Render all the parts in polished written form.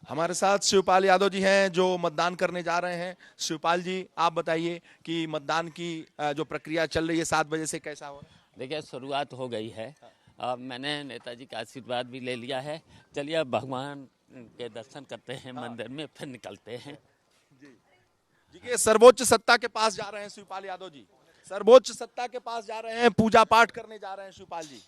हमारे साथ शिवपाल यादव जी हैं जो मतदान करने जा रहे हैं। शिवपाल जी, आप बताइए कि मतदान की जो प्रक्रिया चल रही है 7 बजे से, कैसा हो रहा है? देखिए, शुरुआत हो गई है। अब मैंने नेताजी का आशीर्वाद भी ले लिया है। चलिए अब भगवान के दर्शन करते हैं मंदिर में, फिर निकलते हैं। जी के सर्वोच्च सत्ता के पास जा रहे हैं शिवपाल यादव जी। सर्वोच्च सत्ता के पास जा रहे हैं, पूजा पाठ करने जा रहे हैं शिवपाल जी।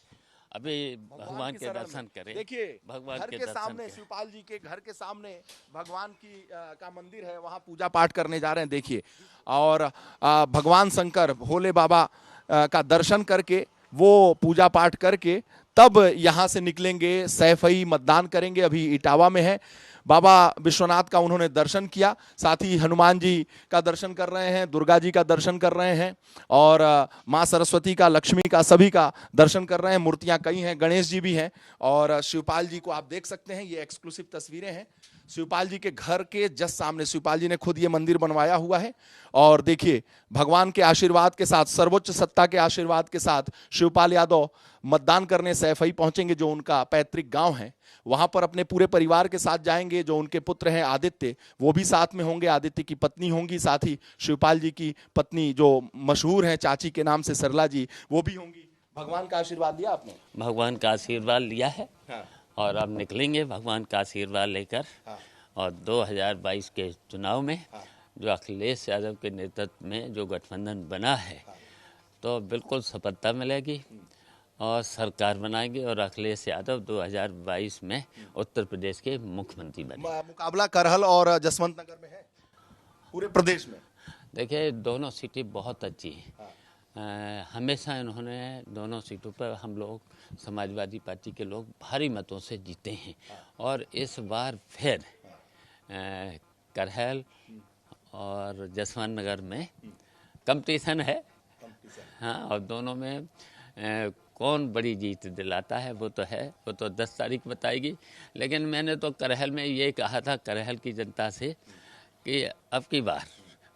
अभी भगवान के शरण दर्शन में करें। देखिए, भगवान घर के के दर्शन सामने करें। शिवपाल जी के घर के सामने भगवान की का मंदिर है, वहां पूजा पाठ करने जा रहे हैं। देखिए, और भगवान शंकर भोले बाबा का दर्शन करके, वो पूजा पाठ करके तब यहां से निकलेंगे। सैफई मतदान करेंगे। अभी इटावा में है। बाबा विश्वनाथ का उन्होंने दर्शन किया, साथ ही हनुमान जी का दर्शन कर रहे हैं, दुर्गा जी का दर्शन कर रहे हैं, और माँ सरस्वती का, लक्ष्मी का, सभी का दर्शन कर रहे हैं। मूर्तियां कई हैं, गणेश जी भी हैं, और शिवपाल जी को आप देख सकते हैं। ये एक्सक्लूसिव तस्वीरें हैं शिवपाल जी के घर के जस्ट सामने। शिवपाल जी ने खुद ये मंदिर बनवाया हुआ है, और देखिए, भगवान के आशीर्वाद के साथ, सर्वोच्च सत्ता के आशीर्वाद के साथ शिवपाल यादव मतदान करने सैफई पहुंचेंगे, जो उनका पैतृक गांव है। वहां पर अपने पूरे परिवार के साथ जाएंगे। जो उनके पुत्र हैं आदित्य, वो भी साथ में होंगे। आदित्य की पत्नी होंगी, साथ ही शिवपाल जी की पत्नी जो मशहूर हैं चाची के नाम से, सरला जी, वो भी होंगी। भगवान का आशीर्वाद लिया आपने? भगवान का आशीर्वाद लिया है। हाँ। और अब निकलेंगे भगवान का आशीर्वाद लेकर। हाँ। और 2022 के चुनाव में हाँ। जो अखिलेश यादव के नेतृत्व में जो गठबंधन बना है, तो बिल्कुल सफलता मिलेगी और सरकार बनाएंगे, और अखिलेश यादव 2022 में उत्तर प्रदेश के मुख्यमंत्री बने। मुकाबला करहल और जसवंत नगर में है पूरे प्रदेश में। देखिए, दोनों सीटें बहुत अच्छी हैं। हमेशा इन्होंने दोनों सीटों पर, हम लोग समाजवादी पार्टी के लोग भारी मतों से जीते हैं। और इस बार फिर करहल और जसवंत नगर में कंपटीशन है। हाँ, और दोनों में कौन बड़ी जीत दिलाता है वो तो है, वो तो 10 तारीख बताएगी। लेकिन मैंने तो करहल में ये कहा था, करहल की जनता से, कि अब की बार,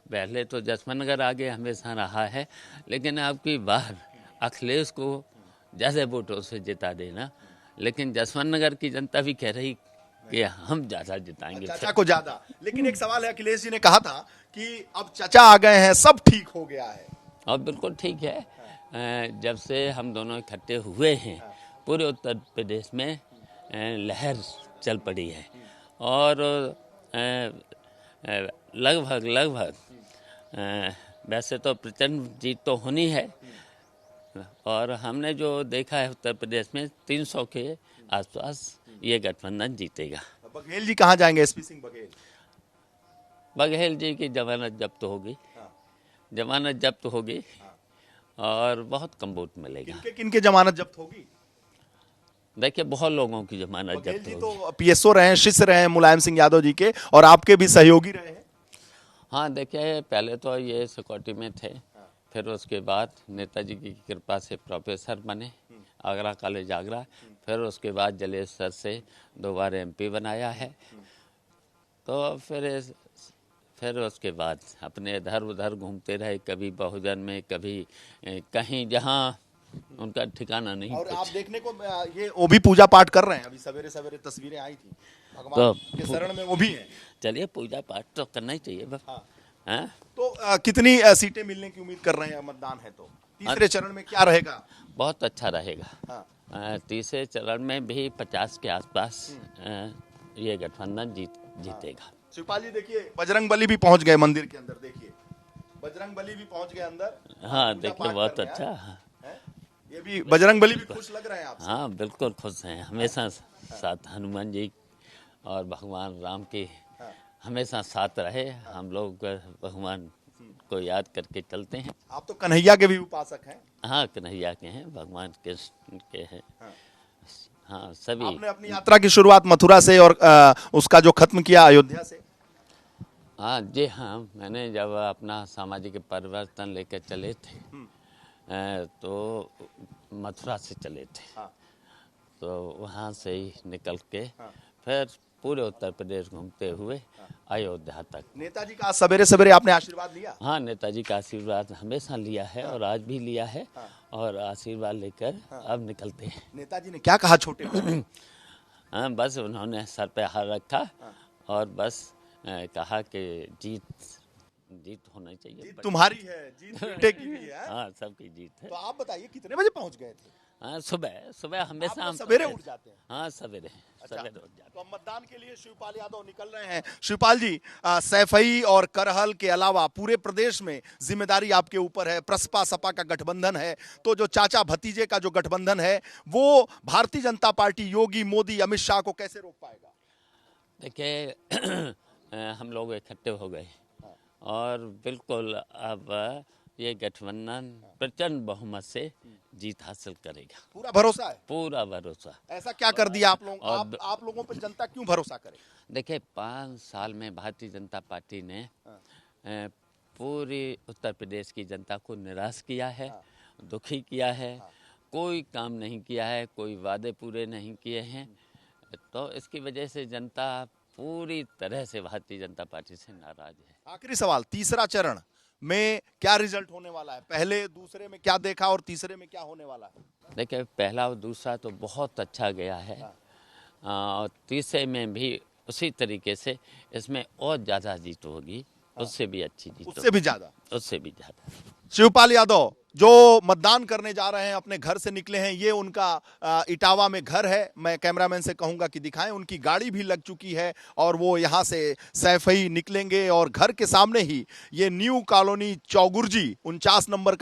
पहले तो जसवंत नगर आगे हमेशा रहा है, लेकिन अब की बार अखिलेश को ज़्यादा वोटों से जिता देना। लेकिन जसवंत नगर की जनता भी कह रही कि हम ज़्यादा जिताएंगे। चाचा को ज्यादा। लेकिन एक सवाल है, अखिलेश जी ने कहा था कि अब चाचा आ गए हैं, सब ठीक हो गया है। और बिल्कुल ठीक है। जब से हम दोनों इकट्ठे हुए हैं, पूरे उत्तर प्रदेश में लहर चल पड़ी है। और लगभग वैसे तो प्रचंड जीत तो होनी है, और हमने जो देखा है उत्तर प्रदेश में 300 के आसपास ये गठबंधन जीतेगा। बघेल जी कहाँ जाएंगे? एसपी सिंह बघेल। बघेल जी की जमानत जब्त होगी। जमानत जब्त होगी और बहुत कम वोट मिलेगा। किनके जमानत जब्त होगी? देखिए, बहुत लोगों की जमानत बघेल जब्त जी होगी। तो पीएसओ रहे हैं, शिष्य रहे हैं मुलायम सिंह यादव जी के, और आपके भी सहयोगी रहे हैं। हाँ, देखिए, पहले तो ये सिक्योरिटी में थे, फिर उसके बाद नेताजी की कृपा से प्रोफेसर बने, आगरा कॉलेज आगरा। फिर उसके बाद जलेसर से 2 बार MP बनाया है। तो फिर उसके बाद अपने इधर उधर घूमते रहे, कभी बहुजन में, कभी कहीं, जहाँ उनका ठिकाना नहीं। और आप देखने को ये वो भी पूजा पाठ कर रहे हैं। अभी सवेरे सवेरे तस्वीरें आई थी, भगवान के शरण में वो भी हैं। चलिए, पूजा पाठ तो करना ही चाहिए बस। हाँ? तो कितनी सीटें मिलने की उम्मीद कर रहे हैं? मतदान है तो तीसरे चरण में क्या रहेगा? बहुत अच्छा रहेगा। तीसरे चरण में भी 50 के आसपास ये गठबंधन जीतेगा। शिवपाल जी, देखिए, बजरंग बली भी पहुंच गए मंदिर के अंदर। देखिए, बजरंग बली भी पहुंच गए अंदर। हाँ, देखिए, बहुत अच्छा। ये भी बजरंग बली भी खुश लग रहे हैं आपसे? हाँ, बिल्कुल खुश हैं। हमेशा साथ हनुमान जी और भगवान राम के हमेशा साथ रहे। हम लोग भगवान को याद करके चलते हैं। आप तो कन्हैया के भी उपासक हैं। हाँ, कन्हैया के हैं, भगवान कृष्ण के हैं। हाँ, सभी। आपने अपनी यात्रा की शुरुआत मथुरा से और उसका जो खत्म किया अयोध्या से। हाँ जी, हाँ, मैंने जब अपना सामाजिक परिवर्तन लेकर चले थे, तो मथुरा से चले थे। तो वहाँ से ही निकल के फिर पूरे उत्तर प्रदेश घूमते हुए अयोध्या तक। नेताजी का सवेरे सवेरे आपने आशीर्वाद लिया? हाँ, नेताजी का आशीर्वाद हमेशा लिया है, और आज भी लिया है। और आशीर्वाद लेकर अब निकलते हैं। नेताजी ने क्या कहा छोटे? हाँ, बस उन्होंने सर पे हाथ रखा और बस कहा कि जीत होना चाहिए। जीत तुम्हारी है, जीत बेटे की भी है। हाँ, सबकी जीत है। तो आप बताइए कितने बजे पहुंच गए थे? हाँ, सुबह हमेशा आप हम सवेरे उठ जाते हैं? हाँ, सवेरे अच्छा, सवेरे उठ जाते तो अब मतदान के लिए शिवपाल यादव निकल रहे हैं। शिवपाल जी, सैफई और करहल के अलावा पूरे प्रदेश में जिम्मेदारी आपके ऊपर है। प्रसपा सपा का गठबंधन है, तो जो चाचा भतीजे का जो गठबंधन है वो भारतीय जनता पार्टी, योगी, मोदी, अमित शाह को कैसे रोक पाएगा? देखिए हम लोग इकट्ठे हो गए और बिल्कुल अब ये गठबंधन प्रचंड बहुमत से जीत हासिल करेगा। पूरा भरोसा है? पूरा भरोसा। ऐसा क्या कर दिया आप लोग? और आप लोगों पर जनता क्यों भरोसा करे? देखिए 5 साल में भारतीय जनता पार्टी ने पूरी उत्तर प्रदेश की जनता को निराश किया है, दुखी किया है, कोई काम नहीं किया है, कोई वादे पूरे नहीं किए हैं। तो इसकी वजह से जनता पूरी तरह से भारतीय जनता पार्टी से नाराज है। आखिरी सवाल, तीसरा चरण में क्या रिजल्ट होने वाला है? पहले दूसरे में क्या देखा और तीसरे में क्या होने वाला है? देखिए पहला और दूसरा तो बहुत अच्छा गया है और तीसरे में भी उसी तरीके से इसमें और ज़्यादा जीत होगी, उससे भी अच्छी जीत, उससे भी ज्यादा, उससे भी ज़्यादा। शिवपाल यादव जो मतदान करने जा रहे हैं, अपने घर से निकले हैं, ये उनका इटावा में घर है। मैं कैमरामैन से कहूंगा कि दिखाएं, उनकी गाड़ी भी लग चुकी है और वो यहां से सैफई निकलेंगे और घर के सामने ही ये न्यू कॉलोनी चौगुर्जी 49 नंबर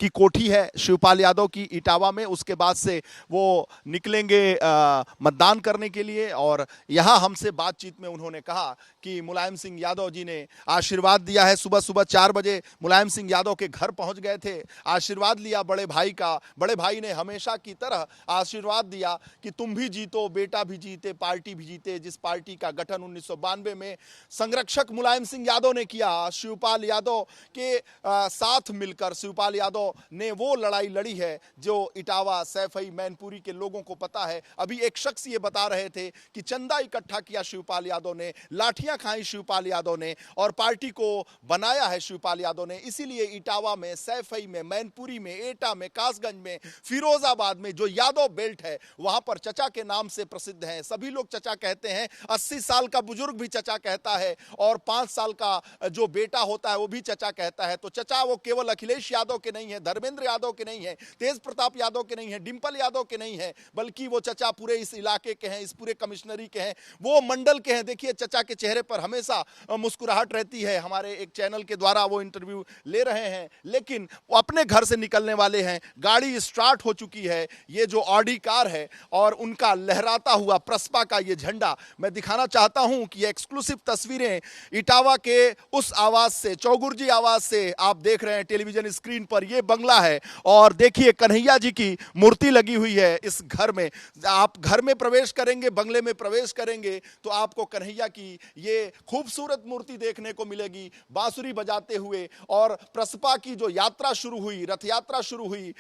की कोठी है शिवपाल यादव की इटावा में। उसके बाद से वो निकलेंगे मतदान करने के लिए और यहाँ हमसे बातचीत में उन्होंने कहा कि मुलायम सिंह यादव जी ने आशीर्वाद दिया है। सुबह सुबह 4 बजे मुलायम सिंह यादव के घर पहुंच गए थे, आशीर्वाद लिया बड़े भाई का। बड़े भाई ने हमेशा की तरह आशीर्वाद दिया कि तुम भी जीतो, बेटा भी जीते, पार्टी भी जीते। जिस पार्टी का गठन 1992 में संरक्षक मुलायम सिंह यादव ने किया, शिवपाल यादव के साथ मिलकर शिवपाल यादव ने वो लड़ाई लड़ी है जो इटावा, सैफई, मैनपुरी के लोगों को पता है। अभी एक शख्स ये बता रहे थे कि चंदा इकट्ठा किया शिवपाल यादव ने, लाठियां खाई शिवपाल यादव ने और पार्टी को बनाया है शिवपाल यादव ने। इसीलिए इटावा में, सैफई में, मैनपुरी में, एटा में, कासगंज में, फिरोजाबाद में जो यादव बेल्ट है वहां पर चचा के नाम से प्रसिद्ध है। सभी लोग चचा कहते हैं, 80 साल का बुजुर्ग भी चचा कहता है और 5 साल का जो बेटा होता है वो भी चचा कहता है। तो चचा वो केवल अखिलेश यादव के नहीं है, धर्मेंद्र यादव के नहीं है, तेज प्रताप यादव के नहीं है, डिंपल यादव के नहीं है, बल्कि वो चचा पूरे इस इलाके के हैं, इस पूरे कमिश्नरी के हैं, वो मंडल के हैं। देखिए चचा के चेहरे पर हमेशा मुस्कुराहट रहती है। हमारे एक चैनल के द्वारा वो इंटरव्यू ले रहे हैं, लेकिन वो अपने घर से निकलने वाले हैं। गाड़ी स्टार्ट हो चुकी है, ये जो ऑडी कार है और उनका लहराता हुआ प्रसपा का ये झंडा मैं दिखाना चाहता हूं कि ये एक्सक्लूसिव तस्वीरें इटावा के उस आवाज से, चौगुर्जी आवाज से आप देख रहे हैं टेलीविजन स्क्रीन पर। ये बंगला है और देखिए कन्हैया जी की मूर्ति लगी हुई है इस घर में। आप घर में प्रवेश करेंगे, बंगले में प्रवेश करेंगे तो आपको कन्हैया की ये खूबसूरत मूर्ति देखने को मिलेगी बांसुरी बजाते हुए। और प्रसपा की जो यात्रा शुरू हुई, रथ यात्रा शुरू हुई,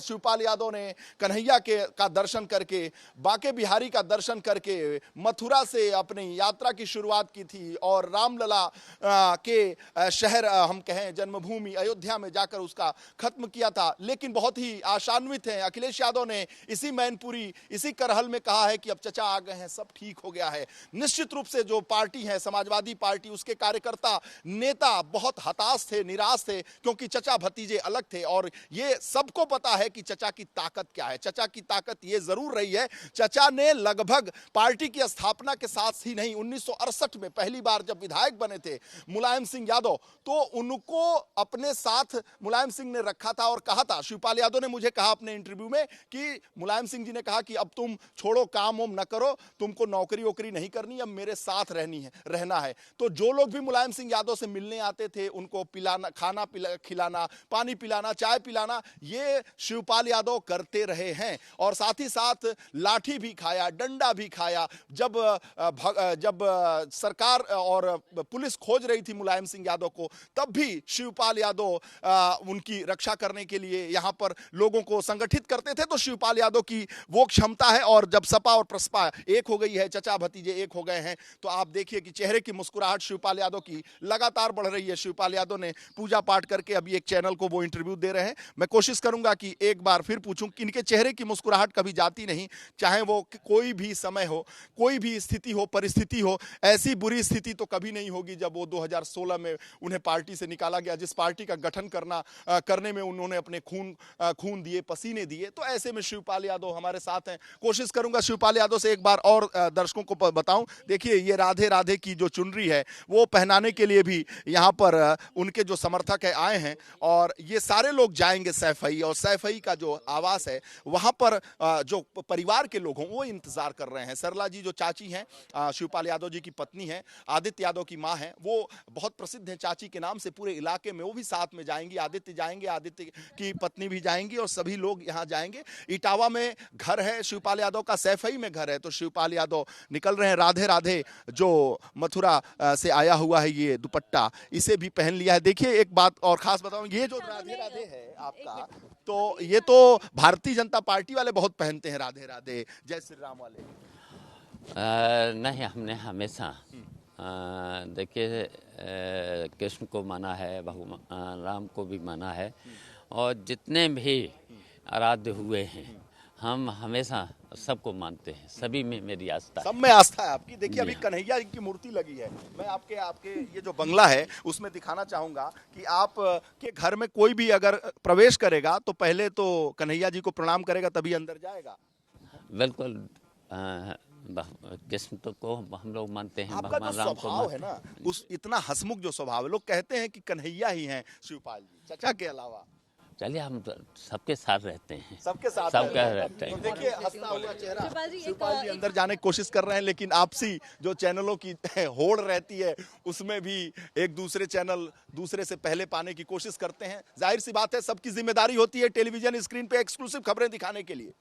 शिवपाल यादव ने कन्हैया का दर्शन करके, बांके बिहारी का दर्शन करके मथुरा से अपनी यात्रा की शुरुआत की थी और रामलला के शहर हम कहें जन्मभूमि अयोध्या में जाकर उसका खत्म किया था। लेकिन बहुत ही आशान्वित हैं अखिलेश यादव ने इसी मैनपुरी, इसी करहल में कहा है कि अब चचा आ गए हैं, सब ठीक हो गया है। निश्चित रूप से जो पार्टी है समाजवादी पार्टी, उसके कार्यकर्ता, नेता बहुत हताश थे, निराश थे, क्योंकि चचा भतीजे अलग थे और ये सबको पता है कि चचा की ताकत क्या है। चचा की ताकत ये जरूर रही है, चचा ने लगभग पार्टी की स्थापना के साथ ही नहीं, 1968 में पहली बार जब विधायक बने थे मुलायम सिंह यादव, तो उनको अपने साथ मुलायम सिंह ने रखा था और कहा था, शिवपाल यादव ने मुझे कहा अपने इंटरव्यू में कि मुलायम सिंह जी ने कहा कि अब तुम छोड़ो, काम वाम न करो, तुमको नौकरी वोकरी नहीं करनी, अब मेरे साथ रहना है। तो जो लोग भी मुलायम सिंह यादव से मिलने आते थे उनको पिलाना, खाना खिलाना, पानी पिलाना, चाय पिलाना, ये शिवपाल यादव करते रहे हैं। और साथ ही साथ लाठी भी खाया, डंडा भी खाया। जब सरकार और पुलिस खोज रही थी मुलायम सिंह यादव को, तब भी शिवपाल यादव उनकी रक्षा करने के लिए यहां पर लोगों को संगठित करते थे। तो शिवपाल यादव की वो क्षमता है। और जब सपा और प्रसपा एक हो गई है, चचा भतीजे एक हो गए हैं, तो आप देखिए कि चेहरे की मुस्कुराहट शिवपाल यादव की लगातार बढ़ रही है। शिवपाल यादव ने पूजा पाठ करके अभी एक चैनल को आपको वो इंटरव्यू दे रहे हैं। मैं कोशिश करूंगा कि एक बार फिर पूछूं कि इनके चेहरे की मुस्कुराहट कभी जाती नहीं, चाहे वो कोई भी समय हो, कोई भी स्थिति हो, परिस्थिति हो। ऐसी बुरी स्थिति तो कभी नहीं होगी जब वो 2016 में उन्हें पार्टी से निकाला गया, जिस पार्टी का गठन करने में उन्होंने अपने खून दिए, पसीने दिए। तो ऐसे में शिवपाल यादव हमारे साथ हैं। कोशिश करूंगा शिवपाल यादव से एक बार और दर्शकों को बताऊं। देखिए, ये राधे राधे की जो चुनरी है वो पहनाने के लिए भी यहाँ पर उनके जो समर्थक है आए हैं, और ये सारे लोग जाएंगे सैफई, और सैफई का जो आवास है वहां पर जो परिवार के लोग हों वो इंतजार कर रहे हैं। सरला जी जो चाची हैं, शिवपाल यादव जी की पत्नी है, आदित्य यादव की मां है, वो बहुत प्रसिद्ध है चाची के नाम से पूरे इलाके में, वो भी साथ में जाएंगी। आदित्य जाएंगे, आदित्य की पत्नी भी जाएंगी, और सभी लोग यहाँ जाएंगे। इटावा में घर है शिवपाल यादव का, सैफई में घर है। तो शिवपाल यादव निकल रहे हैं। राधे राधे जो मथुरा से आया हुआ है, ये दुपट्टा इसे भी पहन लिया है। देखिए, एक बात और खास बताऊं, ये जो राधे राधे है आपका, तो ये तो भारतीय जनता पार्टी वाले बहुत पहनते हैं, राधे राधे जय श्री राम वाले। नहीं, हमने हमेशा देखिए कृष्ण को माना है, भगवान राम को भी माना है, और जितने भी आराध्य हुए हैं हम हमेशा सबको मानते हैं। सभी में मेरी आस्था है। सब में आस्था है आपकी। देखिए, अभी कन्हैया की मूर्ति लगी है। मैं आपके ये जो बंगला है उसमें दिखाना चाहूंगा कि आप के घर में कोई भी अगर प्रवेश करेगा तो पहले तो कन्हैया जी को प्रणाम करेगा, तभी अंदर जाएगा। बिल्कुल। कृष्ण तो को हम लोग मानते हैं, आपका भगवान जो राम को स्वभाव है ना, उस इतना हंसमुख जो स्वभाव है, लोग कहते हैं कि कन्हैया ही हैं शिवपाल जी, चचा के अलावा। चलिए, हम तो सबके साथ रहते हैं, सबके साथ सबके रहते हैं। तो देखिए, हंसता हुआ चेहरा। शिवपाल जी एक अंदर जाने की कोशिश कर रहे हैं, लेकिन आपसी जो चैनलों की होड़ रहती है उसमें भी एक दूसरे चैनल दूसरे से पहले पाने की कोशिश करते हैं। जाहिर सी बात है, सबकी जिम्मेदारी होती है टेलीविजन स्क्रीन पे एक्सक्लूसिव खबरें दिखाने के लिए।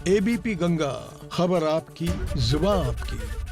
एबीपी गंगा, खबर आपकी, जुबान आपकी।